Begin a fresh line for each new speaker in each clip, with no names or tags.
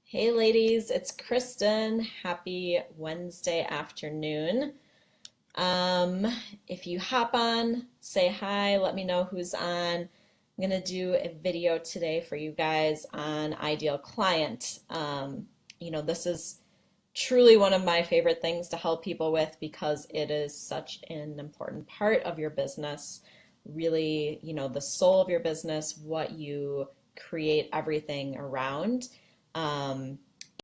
Hey ladies, it's Kristen. Happy Wednesday afternoon. Um, if you hop on, say hi, let me know who's on. I'm gonna do a video today for you guys on ideal client. This is truly one of my favorite things to help people with because it is such an important part of your business. Really, the soul of your business, what you create everything around. Um,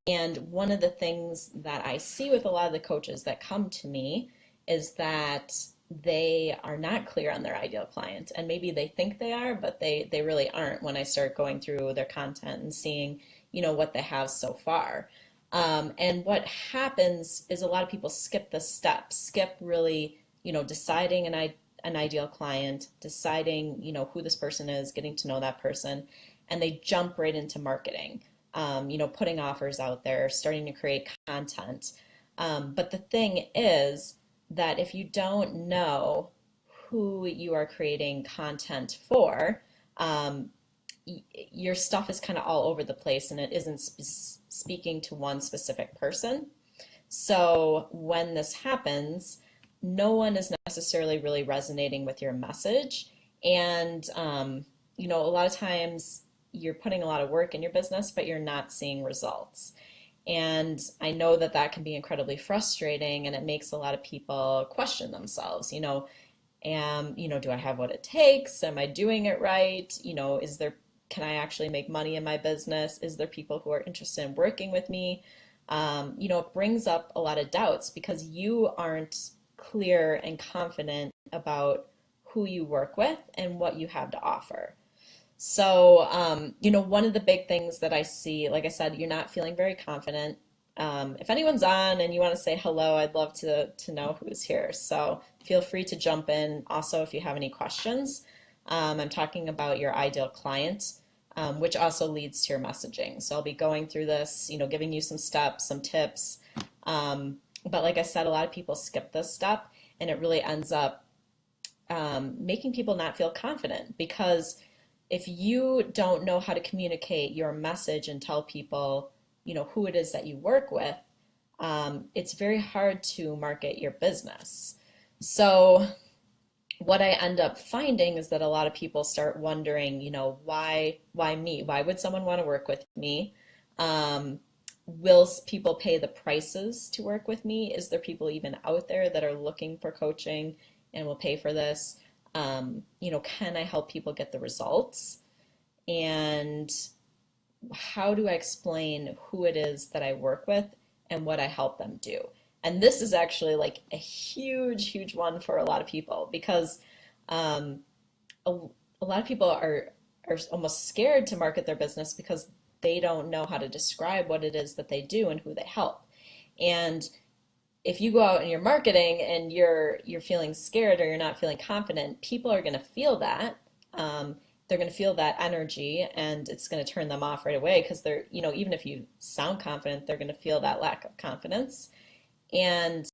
and one of the things that I see with a lot of the coaches that come to me is that they are not clear on their ideal client. And maybe they think they are, but they really aren't when I start going through their content and seeing, what they have so far. And what happens is a lot of people skip the steps, skip really, deciding an ideal client, deciding, who this person is, getting to know that person, and they jump right into marketing, putting offers out there, starting to create content. But the thing is that if you don't know who you are creating content for, um, your stuff is kind of all over the place and it isn't speaking to one specific person. So when this happens, no one is necessarily really resonating with your message. And, a lot of times you're putting a lot of work in your business, but you're not seeing results. And I know that that can be incredibly frustrating and it makes a lot of people question themselves, do I have what it takes? Am I doing it right? Can I actually make money in my business? Is there people who are interested in working with me? It brings up a lot of doubts because you aren't clear and confident about who you work with and what you have to offer. So, one of the big things that I see, like I said, you're not feeling very confident. If anyone's on and you want to say hello, I'd love to know who's here. So feel free to jump in. Also, if you have any questions, I'm talking about your ideal client, which also leads to your messaging. So I'll be going through this, giving you some steps, some tips. But like I said, a lot of people skip this step and it really ends up making people not feel confident because if you don't know how to communicate your message and tell people, who it is that you work with, it's very hard to market your business. So what I end up finding is that a lot of people start wondering, why me? Why would someone want to work with me? Will people pay the prices to work with me? Is there people even out there that are looking for coaching and will pay for this? Can I help people get the results? And how do I explain who it is that I work with and what I help them do? And this is actually like a huge, huge one for a lot of people because um, a lot of people are almost scared to market their business because they don't know how to describe what it is that they do and who they help. And if you go out and you're marketing and you're feeling scared or you're not feeling confident, people are going to feel that. They're going to feel that energy and it's going to turn them off right away because they're, even if you sound confident, they're going to feel that lack of confidence. And,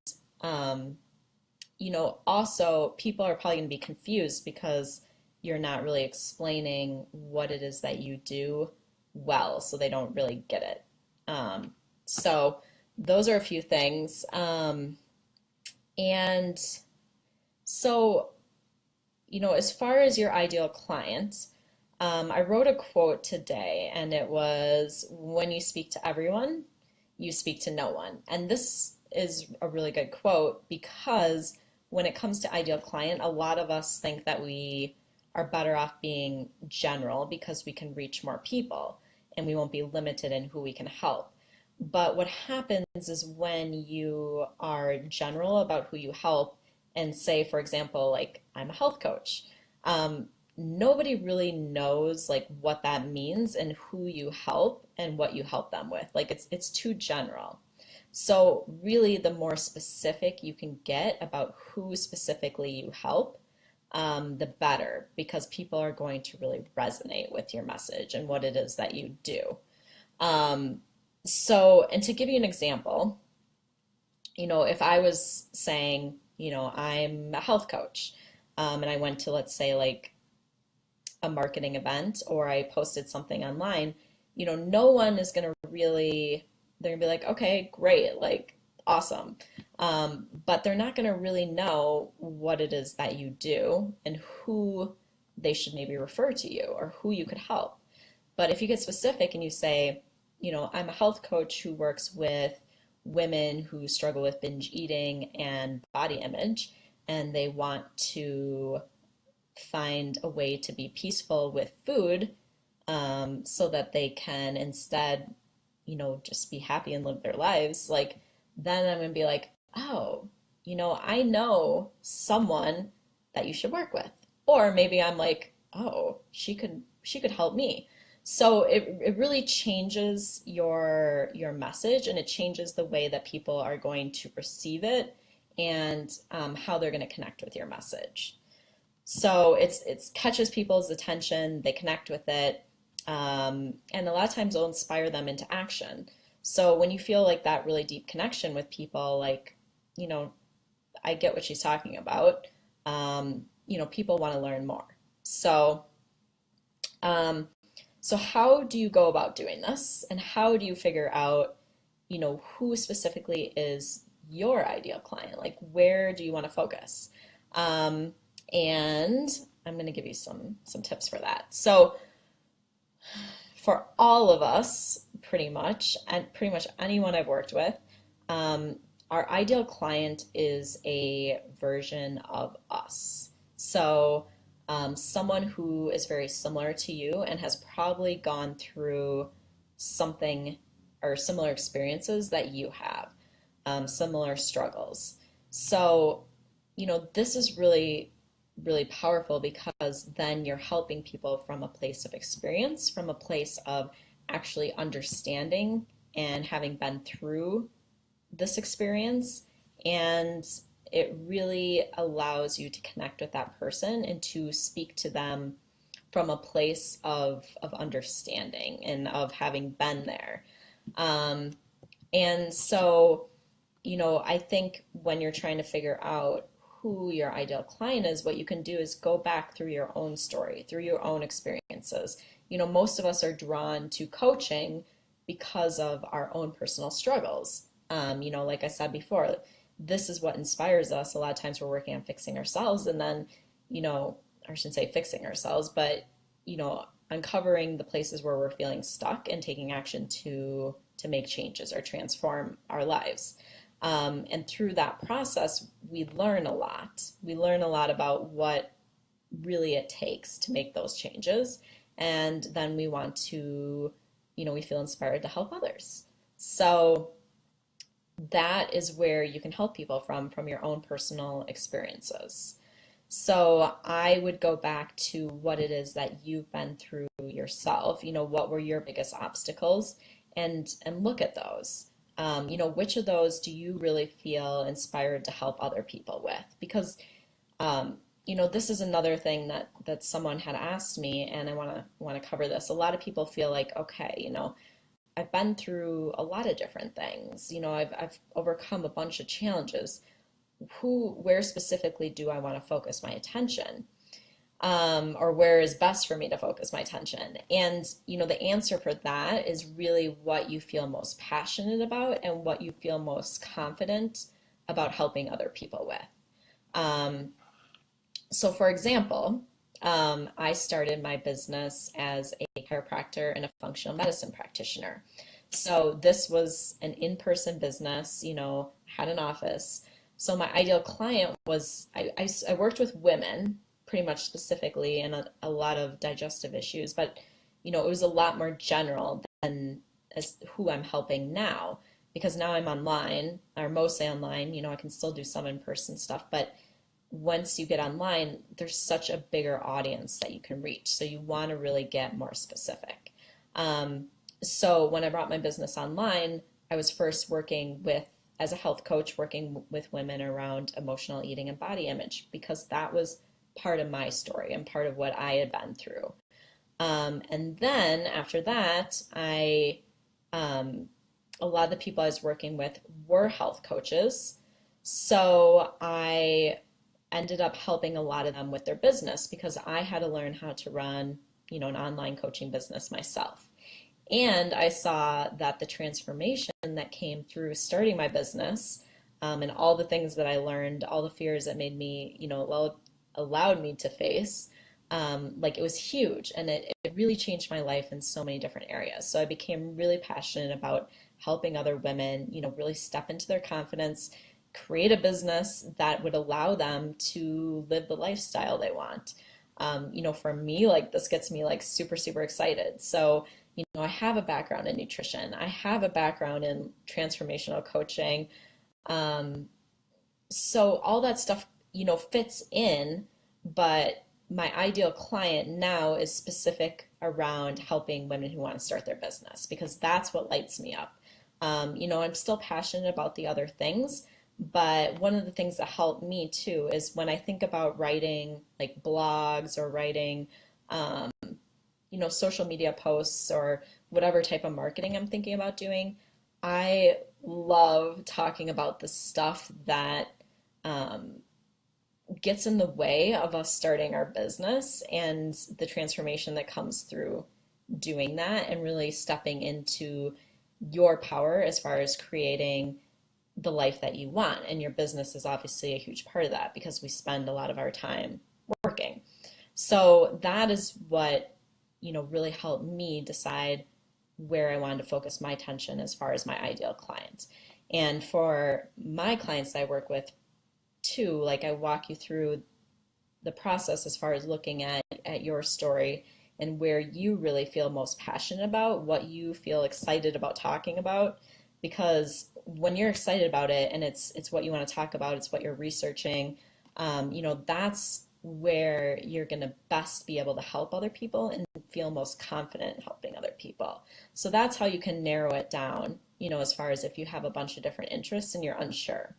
also people are probably going to be confused because you're not really explaining what it is that you do well, so they don't really get it. So those are a few things. And so, as far as your ideal client, I wrote a quote today and it was, when you speak to everyone, you speak to no one. And this is a really good quote because when it comes to ideal client, a lot of us think that we are better off being general because we can reach more people and we won't be limited in who we can help. But what happens is when you are general about who you help and say, for example, like I'm a health coach, nobody really knows like what that means and who you help and what you help them with. Like it's too general. So really the more specific you can get about who specifically you help, the better because people are going to really resonate with your message and what it is that you do. And to give you an example, if I was saying, I'm a health coach, and I went to, let's say, like a marketing event or I posted something online, no one is going to really, they're going to be like, okay, great, like awesome. But they're not going to really know what it is that you do and who they should maybe refer to you or who you could help. But if you get specific and you say, I'm a health coach who works with women who struggle with binge eating and body image, and they want to find a way to be peaceful with food, so that they can instead, just be happy and live their lives, like, then I'm going to be like, oh, I know someone that you should work with. Or maybe I'm like, oh, she could help me. So it really changes your message, and it changes the way that people are going to receive it, and how they're going to connect with your message. So it's catches people's attention, they connect with it, and a lot of times it'll inspire them into action. So when you feel like that really deep connection with people, like, I get what she's talking about, people want to learn more. So, so how do you go about doing this? And how do you figure out, who specifically is your ideal client? Like, where do you want to focus? And I'm going to give you some tips for that. So for all of us, pretty much, and pretty much anyone I've worked with, our ideal client is a version of us. So someone who is very similar to you and has probably gone through something or similar experiences that you have, similar struggles. So, this is really, really powerful, because then you're helping people from a place of experience, from a place of actually understanding and having been through this experience. And it really allows you to connect with that person and to speak to them from a place of understanding and of having been there. And so, I think when you're trying to figure out who your ideal client is, what you can do is go back through your own story, through your own experiences. Most of us are drawn to coaching because of our own personal struggles. Like I said before, this is what inspires us. A lot of times we're working on fixing ourselves, and then, I shouldn't say fixing ourselves, but, uncovering the places where we're feeling stuck and taking action to make changes or transform our lives. And through that process, we learn a lot. We learn a lot about what really it takes to make those changes. And then we want to, we feel inspired to help others. So that is where you can help people from your own personal experiences. So I would go back to what it is that you've been through yourself. What were your biggest obstacles, and look at those. Which of those do you really feel inspired to help other people with? Because, this is another thing that someone had asked me, and I want to cover this. A lot of people feel like, okay, I've been through a lot of different things. I've overcome a bunch of challenges. Where specifically do I want to focus my attention? Or where is best for me to focus my attention? And, the answer for that is really what you feel most passionate about and what you feel most confident about helping other people with. So for example, I started my business as a chiropractor and a functional medicine practitioner. So this was an in-person business, had an office. So my ideal client was, I worked with women pretty much specifically, and a lot of digestive issues, but it was a lot more general than as who I'm helping now, because now I'm online, or mostly online. I can still do some in-person stuff, but once you get online, there's such a bigger audience that you can reach. So you want to really get more specific. So when I brought my business online, I was first working as a health coach, working with women around emotional eating and body image, because that was part of my story and part of what I had been through. And then after that, a lot of the people I was working with were health coaches. So I ended up helping a lot of them with their business, because I had to learn how to run, an online coaching business myself. And I saw that the transformation that came through starting my business, and all the things that I learned, all the fears that made me, allowed me to face, like it was huge. And it really changed my life in so many different areas. So I became really passionate about helping other women, really step into their confidence, create a business that would allow them to live the lifestyle they want. For me, like this gets me like super, super excited. So, I have a background in nutrition. I have a background in transformational coaching. Um, so all that stuff, fits in, but my ideal client now is specific around helping women who want to start their business because that's what lights me up. I'm still passionate about the other things, but one of the things that helped me too is when I think about writing like blogs or writing, social media posts or whatever type of marketing I'm thinking about doing, I love talking about the stuff that um, gets in the way of us starting our business and the transformation that comes through doing that and really stepping into your power as far as creating the life that you want. And your business is obviously a huge part of that because we spend a lot of our time working. So that is what, really helped me decide where I wanted to focus my attention as far as my ideal client. And for my clients that I work with too, like I walk you through the process as far as looking at your story and where you really feel most passionate about, what you feel excited about talking about. Because when you're excited about it and it's what you want to talk about, it's what you're researching, that's where you're going to best be able to help other people and feel most confident in helping other people. So that's how you can narrow it down, as far as if you have a bunch of different interests and you're unsure.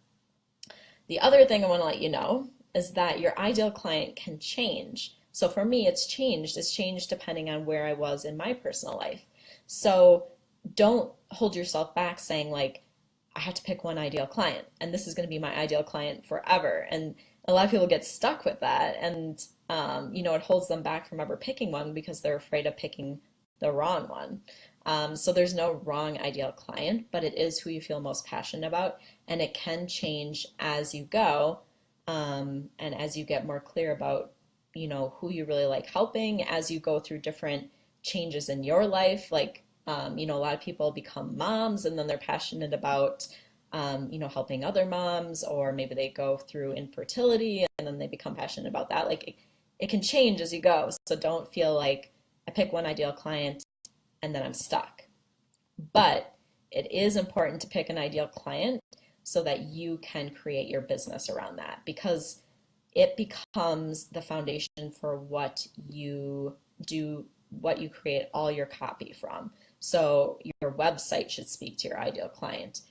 The other thing I want to let you know is that your ideal client can change. So for me, it's changed. It's changed depending on where I was in my personal life. So don't hold yourself back saying like, I have to pick one ideal client and this is going to be my ideal client forever. And a lot of people get stuck with that and, it holds them back from ever picking one because they're afraid of picking the wrong one. So there's no wrong ideal client, but it is who you feel most passionate about, and it can change as you go, and as you get more clear about, who you really like helping, as you go through different changes in your life. Like, a lot of people become moms and then they're passionate about, helping other moms, or maybe they go through infertility and then they become passionate about that. Like it can change as you go. So don't feel like I pick one ideal client and then I'm stuck. But it is important to pick an ideal client so that you can create your business around that because it becomes the foundation for what you do, what you create all your copy from. So your website should speak to your ideal client.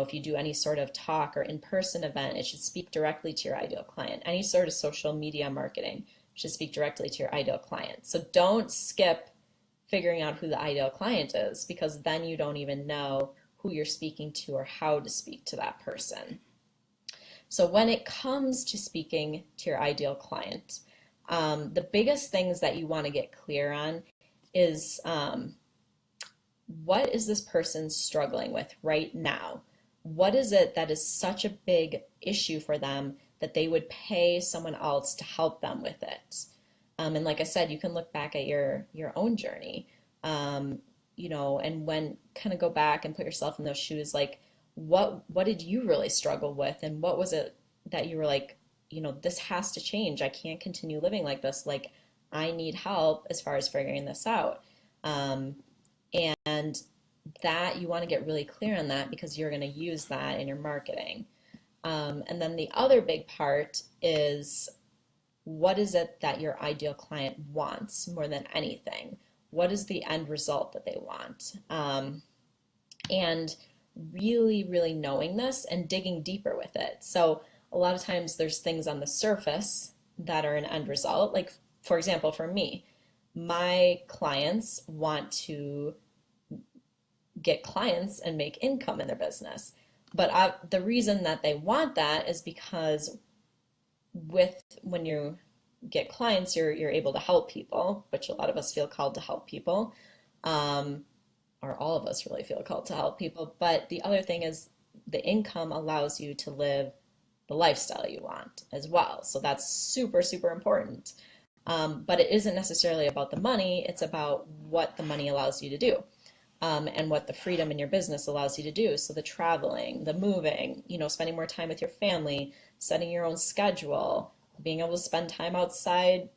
If you do any sort of talk or in-person event, it should speak directly to your ideal client. Any sort of social media marketing should speak directly to your ideal client. So don't skip figuring out who the ideal client is because then you don't even know who you're speaking to or how to speak to that person. So when it comes to speaking to your ideal client, the biggest things that you want to get clear on is what is this person struggling with right now? What is it that is such a big issue for them that they would pay someone else to help them with it? And like I said, you can look back at your own journey, and when kind of go back and put yourself in those shoes, like what did you really struggle with, and what was it that you were like, this has to change. I can't continue living like this. Like I need help as far as figuring this out. And that you want to get really clear on that because you're going to use that in your marketing. And then the other big part is what is it that your ideal client wants more than anything? What is the end result that they want? And really, really knowing this and digging deeper with it. So a lot of times there's things on the surface that are an end result. Like, for example, for me, my clients want to get clients and make income in their business. But the reason that they want that is because when you get clients, you're able to help people, which a lot of us feel called to help people. or all of us really feel called to help people. But the other thing is the income allows you to live the lifestyle you want as well. So that's super, super important. But it isn't necessarily about the money, it's about what the money allows you to do. And what the freedom in your business allows you to do. So the traveling, the moving, spending more time with your family, setting your own schedule, being able to spend time outside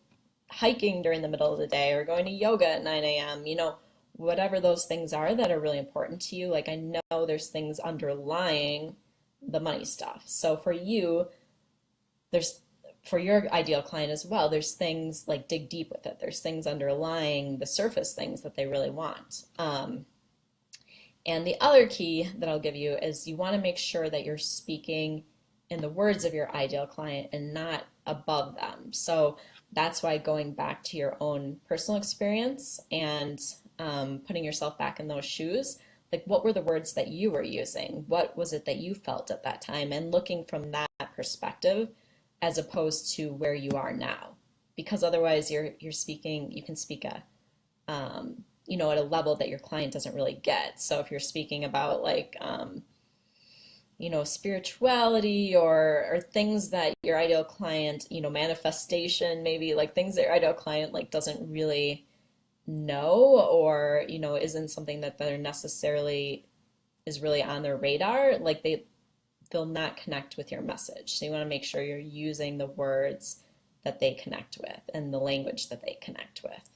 hiking during the middle of the day or going to yoga at 9 a.m., whatever those things are that are really important to you. Like I know there's things underlying the money stuff. So for you, there's for your ideal client as well, there's things like dig deep with it. There's things underlying the surface things that they really want. And the other key that I'll give you is you want to make sure that you're speaking in the words of your ideal client and not above them. So that's why going back to your own personal experience and putting yourself back in those shoes, like what were the words that you were using? What was it that you felt at that time? And looking from that perspective as opposed to where you are now. Because otherwise you're speaking, you can speak at a level that your client doesn't really get. So if you're speaking about like spirituality or things that your ideal client, manifestation, maybe like things that your ideal client like doesn't really know or, isn't something that they're necessarily is really on their radar, like they'll not connect with your message. So you want to make sure you're using the words that they connect with and the language that they connect with.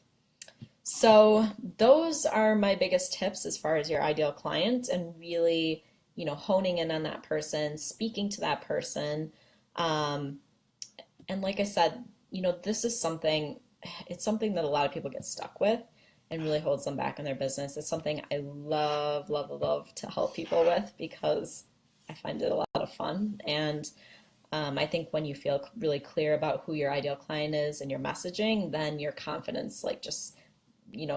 So those are my biggest tips as far as your ideal client and really, honing in on that person, speaking to that person. And like I said, this is it's something that a lot of people get stuck with and really holds them back in their business. It's something I love, love, love to help people with because I find it a lot of fun. And I think when you feel really clear about who your ideal client is and your messaging, then your confidence like just,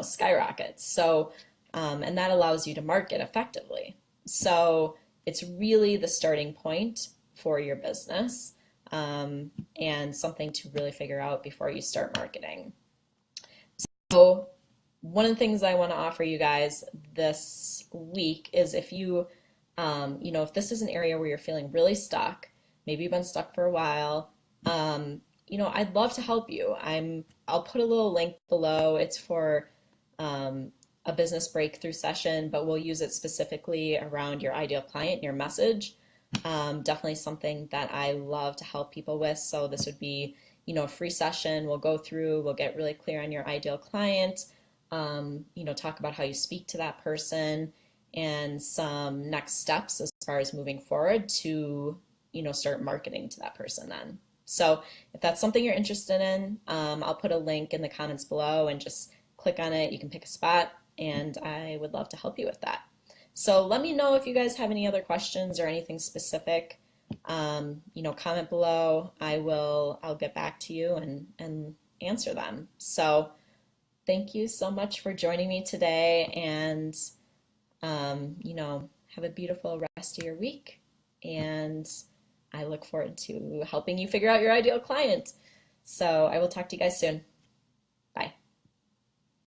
skyrockets. So, and that allows you to market effectively. So it's really the starting point for your business and something to really figure out before you start marketing. So one of the things I want to offer you guys this week is if you, if this is an area where you're feeling really stuck, maybe you've been stuck for a while, I'd love to help you. I'll put a little link below. It's for a business breakthrough session, but we'll use it specifically around your ideal client and your message. Definitely something that I love to help people with. So this would be, a free session. We'll go through, we'll get really clear on your ideal client, talk about how you speak to that person and some next steps as far as moving forward to, start marketing to that person then. So if that's something you're interested in, I'll put a link in the comments below and just click on it. You can pick a spot and I would love to help you with that. So let me know if you guys have any other questions or anything specific. Comment below. I'll get back to you and answer them. So thank you so much for joining me today and, have a beautiful rest of your week. And I look forward to helping you figure out your ideal client. So I will talk to you guys soon.